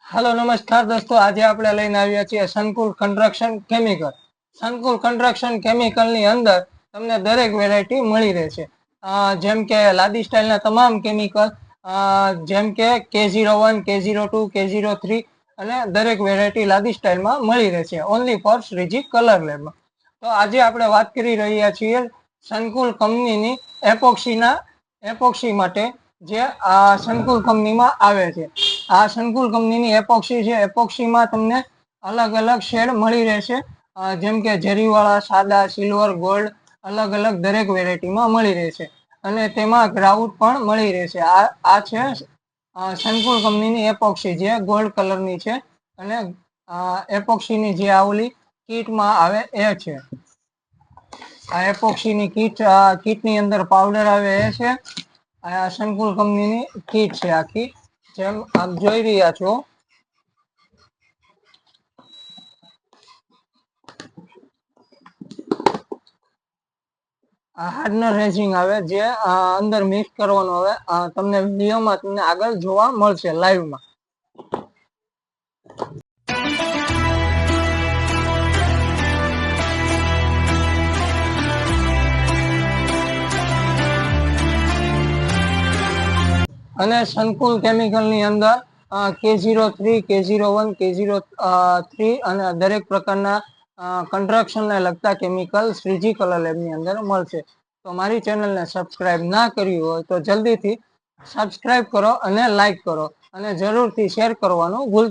Hello नमस्कार दोस्तों, आज આપણે લઈને આવ્યા છીએ સંકુલ કન્સ્ટ્રક્શન કેમિકલ। સંકુલ કન્સ્ટ્રક્શન કેમિકલની અંદર તમને દરેક વેરાયટી મળી રહેશે, જેમ કે લાદી સ્ટાઇલના તમામ કેમિકલ, જેમ કે K01, K02, K03 અને દરેક વેરાયટી લાદી સ્ટાઇલમાં મળી રહેશે ઓનલી ફોર શ્રીજી કલર લેબમાં। તો આજે આપણે વાત કરી રહ્યા છીએ સંકુલ કંપનીની એપોક્સી માટે, જે આ સંકુલ કંપનીમાં આવે છે। આ સંકુલ કંપનીની એપોક્સી છે। એપોક્સીમાં તમને અલગ અલગ શેડ મળી રહેશે, જેમ કે જરીવાળા, સાદા, સિલ્વર, ગોલ્ડ, અલગ અલગ દરેક વેરાયટીમાં મળી રહેશે અને તેમાં ગ્રાઉટ પણ મળી રહેશે। આ છે સંકુલ કંપનીની એપોક્સી, જે ગોલ્ડ કલરની છે અને એપોક્સીની જે આવલી કીટમાં આવે એ છે। આ એપોક્સીની કીટની અંદર પાવડર આવે એ છે। આ સંકુલ કંપનીની કીટ છે આખી, જેમ આપ જોઈ રહ્યા છો। આ હાર્ડનર રેઝિંગ આવે, જે અંદર મિક્સ કરવાનું આવે, તમને વિડીયોમાં તમને આગળ જોવા મળશે લાઈવમાં। અને સંકુલ કેમિકલની અંદર K03, K01, K03 અને દરેક પ્રકારના કન્સ્ટ્રક્શનને લગતા કેમિકલ શ્રીજી કલર લેબની અંદર મળશે। તો મારી ચેનલને સબસ્ક્રાઇબ ના કરી હોય તો જલ્દીથી સબસ્ક્રાઇબ કરો અને લાઈક કરો અને જરૂરથી શેર કરવાનું ભૂલતા